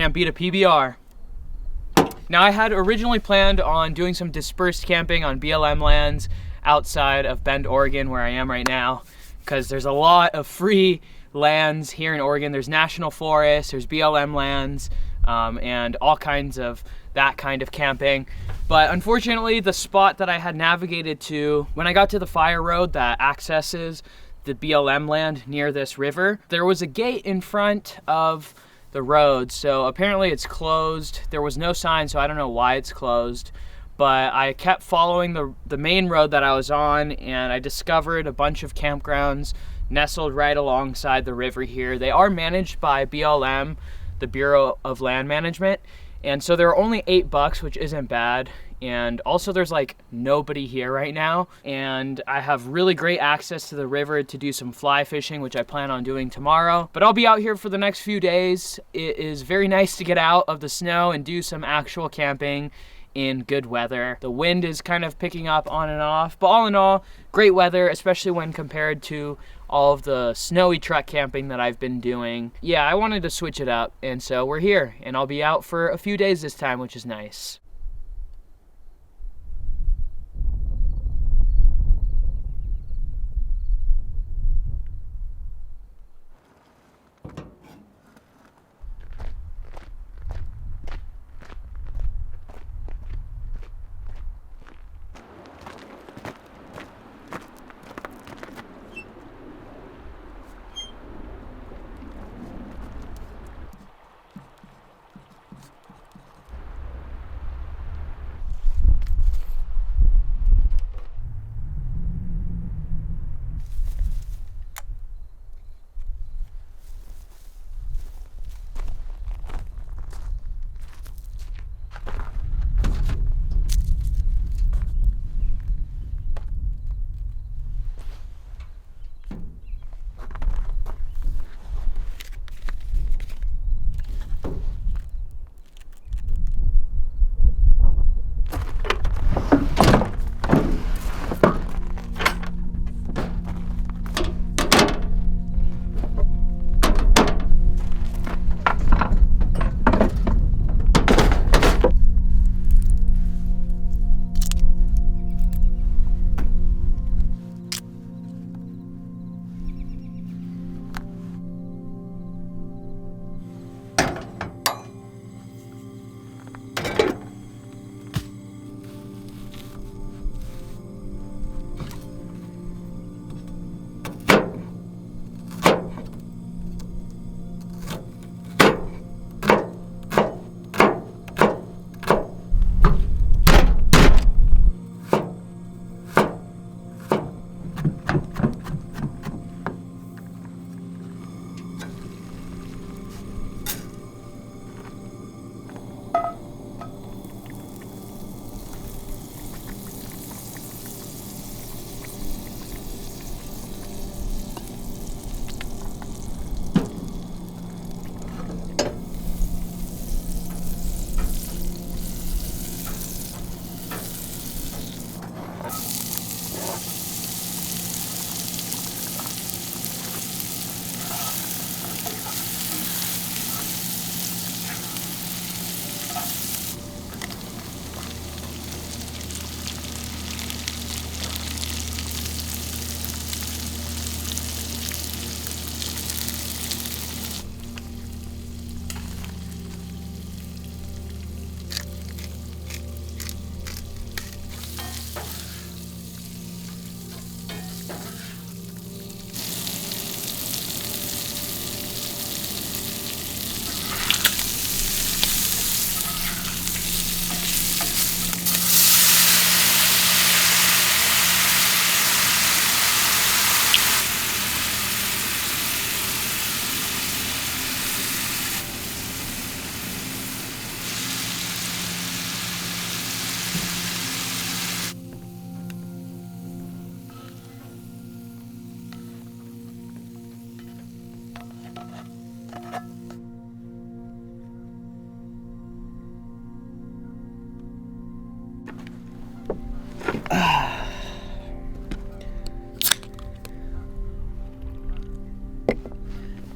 can't beat a PBR. Now, I had originally planned on doing some dispersed camping on BLM lands outside of Bend, Oregon, where I am right now, because there's a lot of free lands here in Oregon. There's national forests, there's BLM lands, and all kinds of that kind of camping. But unfortunately, the spot that I had navigated to, when I got to the fire road that accesses the BLM land near this river, there was a gate in front of the road, so apparently it's closed. There was no sign, so I don't know why it's closed, but I kept following the main road that I was on, and I discovered a bunch of campgrounds nestled right alongside the river here. They are managed by BLM, the Bureau of Land Management, and so there are only $8, which isn't bad. And also there's like nobody here right now, and I have really great access to the river to do some fly fishing, which I plan on doing tomorrow. But I'll be out here for the next few days. It is very nice to get out of the snow and do some actual camping in good weather. The wind is kind of picking up on and off, but all in all, great weather, especially when compared to all of the snowy truck camping that I've been doing. Yeah, I wanted to switch it up, and so we're here, and I'll be out for a few days this time, which is nice.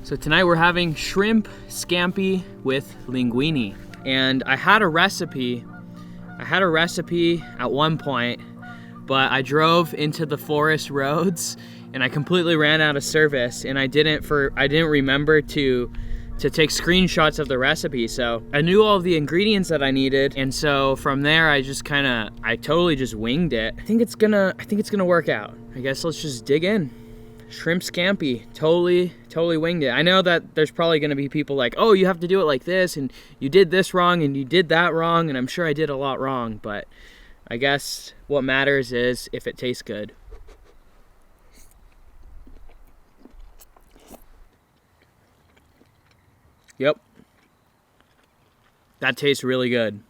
So tonight we're having shrimp scampi with linguine. And I had a recipe at one point, but I drove into the forest roads and I completely ran out of service, and I didn't remember to take screenshots of the recipe. So I knew all of the ingredients that I needed, and so from there I totally just winged it. I think it's gonna work out. I guess let's just dig in. Shrimp scampi, totally winged it. I know that there's probably gonna be people like, oh, you have to do it like this, and you did this wrong, and you did that wrong, and I'm sure I did a lot wrong, but I guess what matters is if it tastes good. Yep. That tastes really good.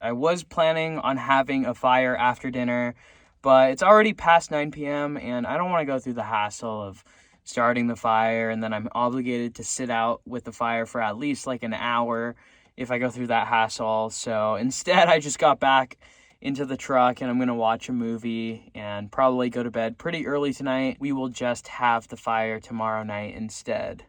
I was planning on having a fire after dinner, but it's already past 9 p.m. and I don't want to go through the hassle of starting the fire, and then I'm obligated to sit out with the fire for at least like an hour if I go through that hassle. So instead, I just got back into the truck and I'm gonna watch a movie and probably go to bed pretty early tonight. We will just have the fire tomorrow night instead.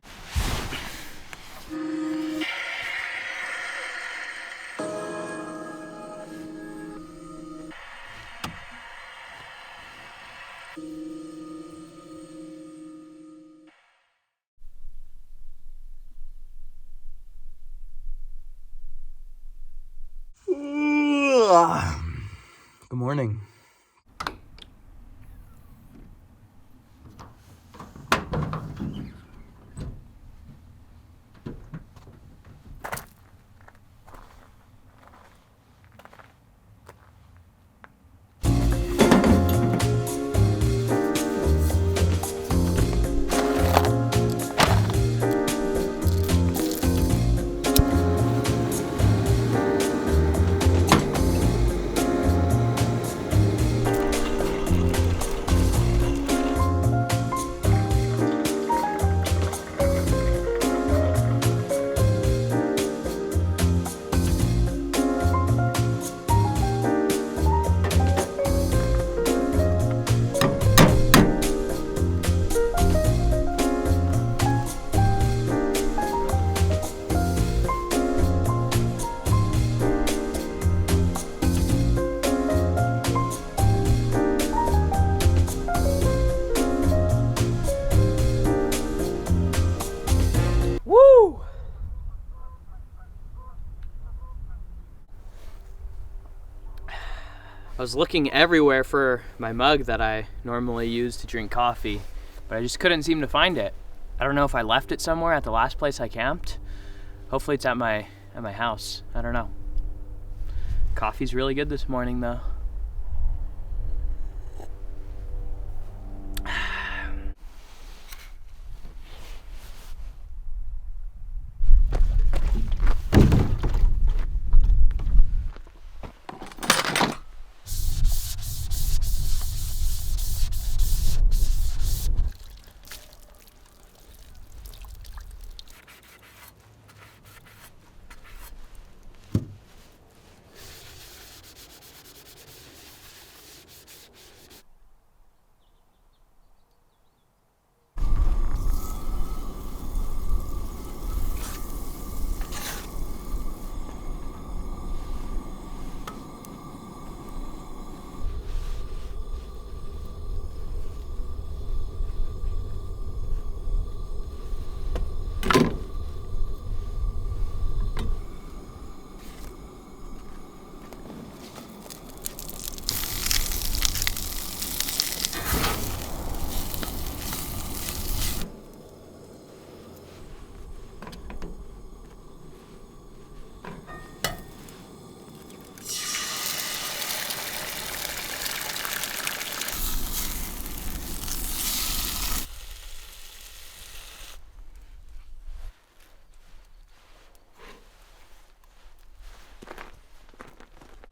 Good morning. Woo! I was looking everywhere for my mug that I normally use to drink coffee, but I just couldn't seem to find it. I don't know if I left it somewhere at the last place I camped. Hopefully it's at my house. I don't know. Coffee's really good this morning though.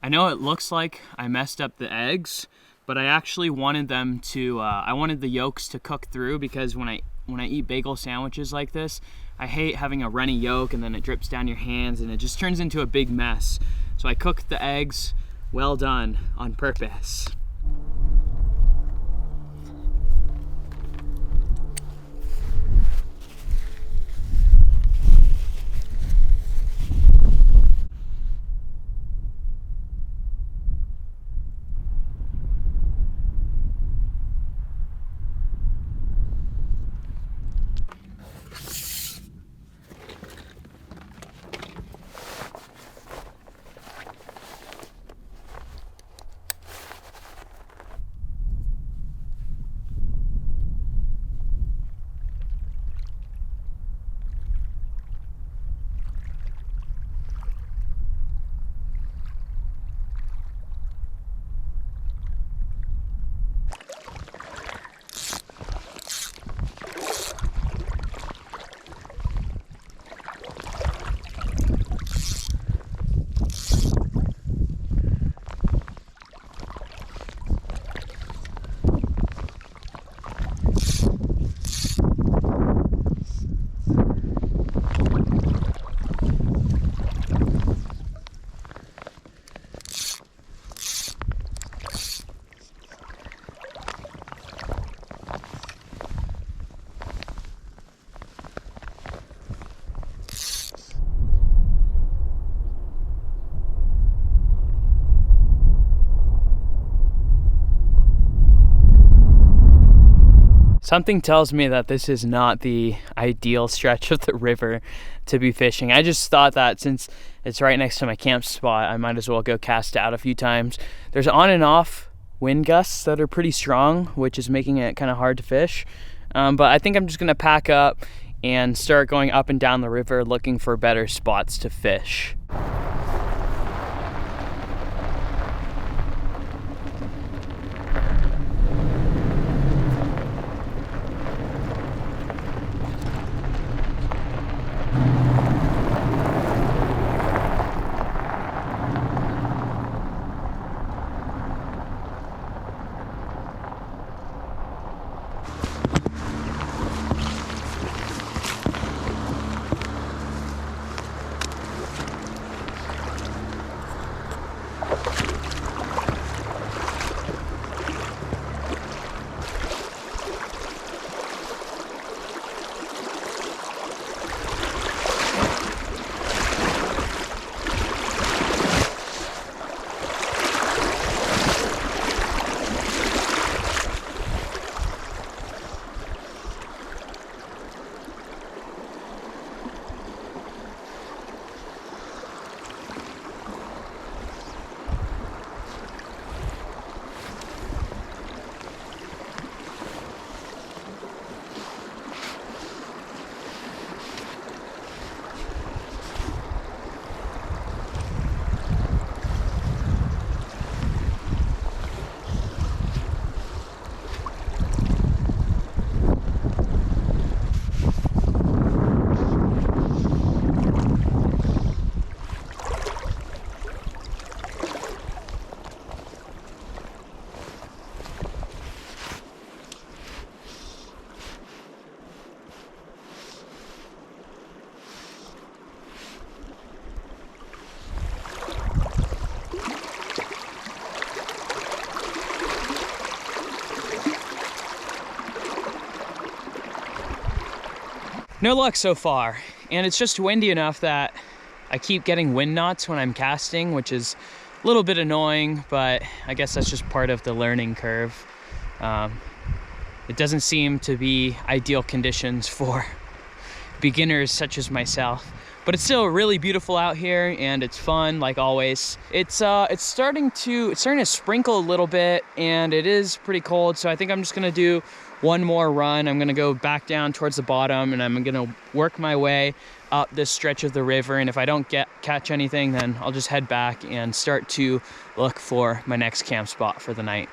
I know it looks like I messed up the eggs, but I actually wanted them to, I wanted the yolks to cook through, because when I eat bagel sandwiches like this, I hate having a runny yolk and then it drips down your hands and it just turns into a big mess. So I cooked the eggs well done on purpose. Something tells me that this is not the ideal stretch of the river to be fishing. I just thought that since it's right next to my camp spot, I might as well go cast out a few times. There's on and off wind gusts that are pretty strong, which is making it kind of hard to fish. But I think I'm just gonna pack up and start going up and down the river looking for better spots to fish. No luck so far, and it's just windy enough that I keep getting wind knots when I'm casting, which is a little bit annoying, but I guess that's just part of the learning curve. It doesn't seem to be ideal conditions for beginners such as myself, but it's still really beautiful out here and it's fun like always. It's starting to sprinkle a little bit and it is pretty cold, so I think I'm just gonna do one more run. I'm gonna go back down towards the bottom and I'm gonna work my way up this stretch of the river, and if I don't catch anything, then I'll just head back and start to look for my next camp spot for the night.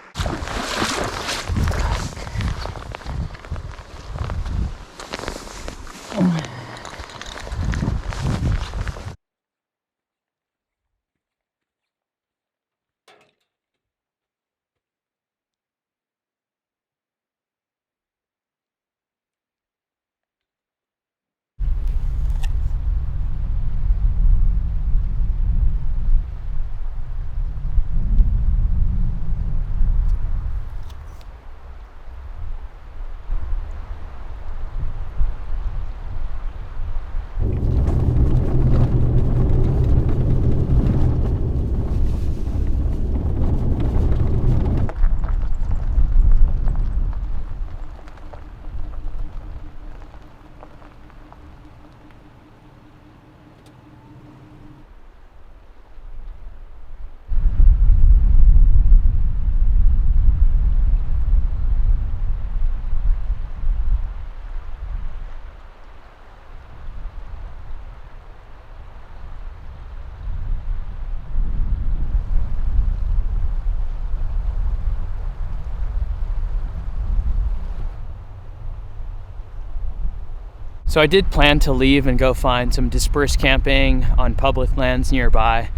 So I did plan to leave and go find some dispersed camping on public lands nearby.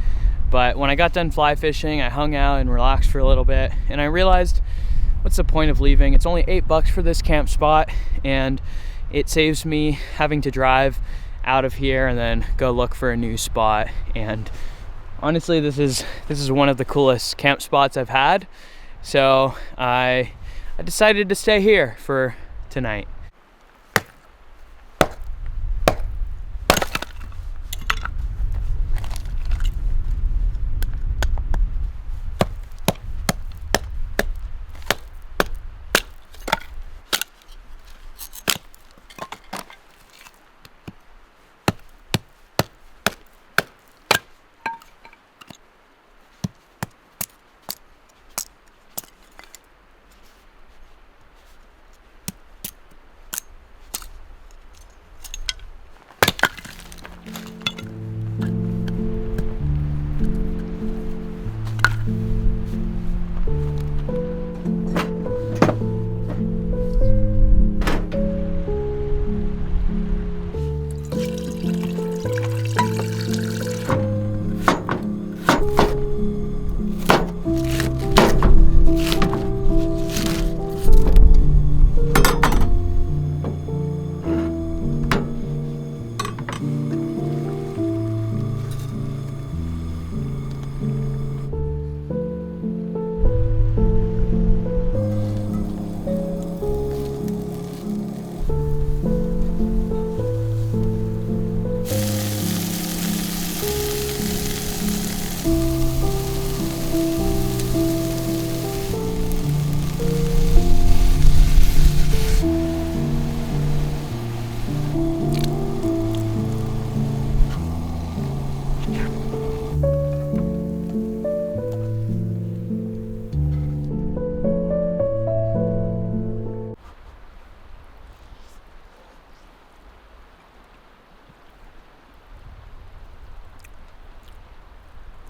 But when I got done fly fishing, I hung out and relaxed for a little bit. And I realized, what's the point of leaving? It's only $8 for this camp spot, and it saves me having to drive out of here and then go look for a new spot. And honestly, this is one of the coolest camp spots I've had. So I decided to stay here for tonight.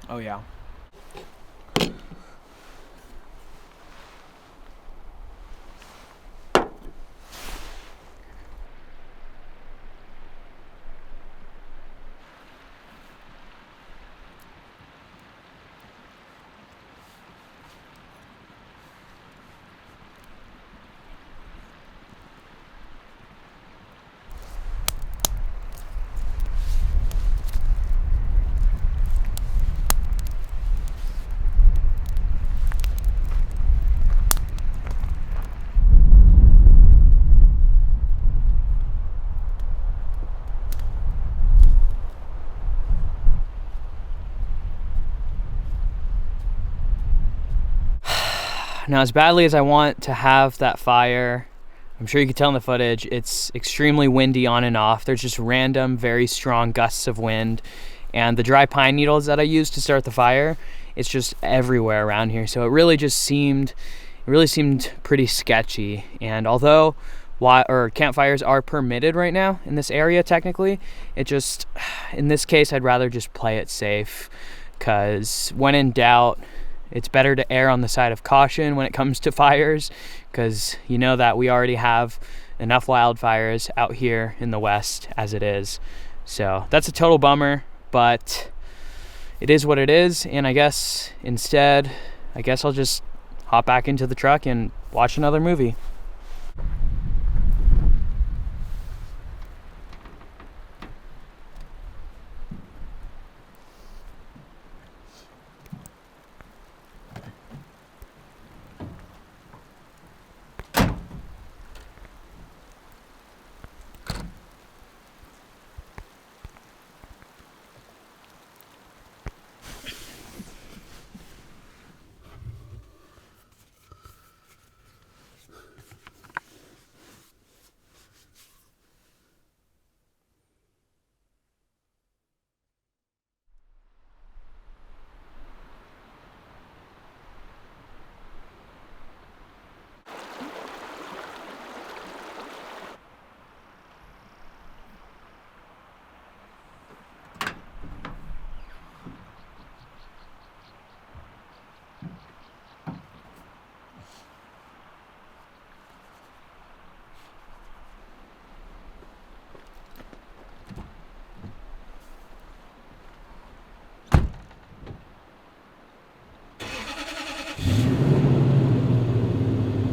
Oh yeah. Now, as badly as I want to have that fire, I'm sure you can tell in the footage, it's extremely windy on and off. There's just random, very strong gusts of wind. And the dry pine needles that I used to start the fire, it's just everywhere around here. So it really seemed pretty sketchy. And although campfires are permitted right now in this area technically, in this case, I'd rather just play it safe, because when in doubt, it's better to err on the side of caution when it comes to fires, because you know that we already have enough wildfires out here in the West as it is. So that's a total bummer, but it is what it is. And I guess I'll just hop back into the truck and watch another movie.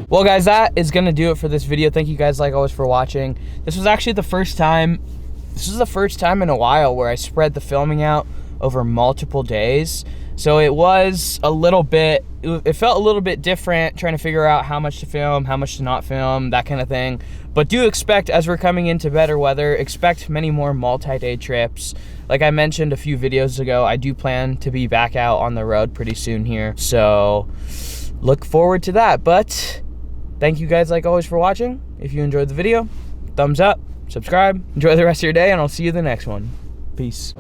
Well guys, that is gonna do it for this video. Thank you guys like always for watching. This was actually the first time in a while where I spread the filming out over multiple days. So it was a little bit, it felt a little bit different trying to figure out how much to film, how much to not film, that kind of thing. But do expect, as we're coming into better weather, expect many more multi-day trips. Like I mentioned a few videos ago, I do plan to be back out on the road pretty soon here. So look forward to that. But thank you guys like always for watching. If you enjoyed the video, thumbs up, subscribe, enjoy the rest of your day, and I'll see you in the next one. Peace.